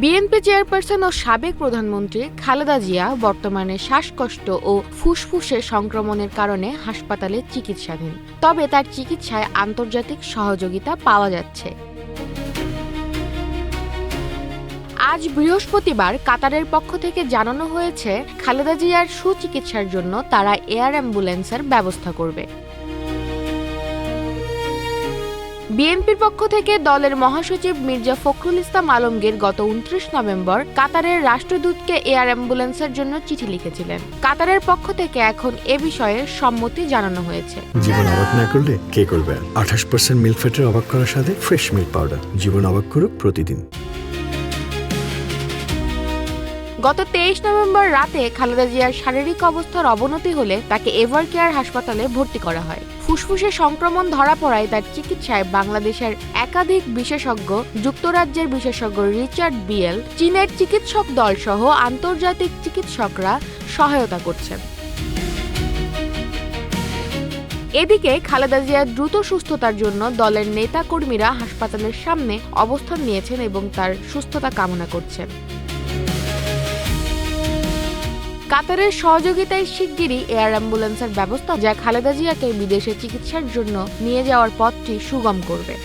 BNP chairperson ও সাবেক প্রধানমন্ত্রী খালেদা জিয়া বর্তমানে শ্বাসকষ্ট ও ফুসফুসে সংক্রমণের কারণে হাসপাতালে চিকিৎসাধীন। তবে তার চিকিৎসায় আন্তর্জাতিক সহযোগিতা পাওয়া যাচ্ছে। আজ বৃহস্পতিবার কাতারের পক্ষ থেকে জানানো হয়েছে, খালেদা জিয়ার সুচিকিৎসার জন্য তারা এয়ার অ্যাম্বুলেন্সের ব্যবস্থা করবে। বিএনপির পক্ষ থেকে দলের মহাসচিব মির্জা ফখরুল ইসলাম আলমগীর গত ২৯ নভেম্বর কাতারের রাষ্ট্রদূতকে এয়ার অ্যাম্বুলেন্সের জন্য চিঠি লিখেছিলেন। কাতারের পক্ষ থেকে এখন এ বিষয়ে সম্মতি জানানো হয়েছে। জীবন অবাক না করলে কে করবে? ২৮% মিল্ক ফ্যাটের অবাক করার সাথে ফ্রেশ মিল্ক পাউডার। জীবন অবাক করুক প্রতিদিন। গত ২৩ নভেম্বর রাতে খালেদা জিয়ার শারীরিক অবস্থার অবনতি হলে তাকে এভার কেয়ার হাসপাতালে ভর্তি করা হয়। ফুসফুসে সংক্রমণ ধরা পড়ায় তার চিকিৎসায় বাংলাদেশের একাধিক বিশেষজ্ঞ, যুক্তরাজ্যের বিশেষজ্ঞ রিচার্ড বিয়েল, চীনের চিকিৎসক দল সহ আন্তর্জাতিক চিকিৎসকরা সহায়তা করছেন। এদিকে খালেদা জিয়ার দ্রুত সুস্থতার জন্য দলের নেতাকর্মীরা হাসপাতালের সামনে অবস্থান নিয়েছেন এবং তার সুস্থতা কামনা করছেন। কাতারের সহযোগিতায় শিগগিরই এয়ার অ্যাম্বুলেন্সের ব্যবস্থা, যা খালেদা জিয়াকে বিদেশে চিকিৎসার জন্য নিয়ে যাওয়ার পথটি সুগম করবে।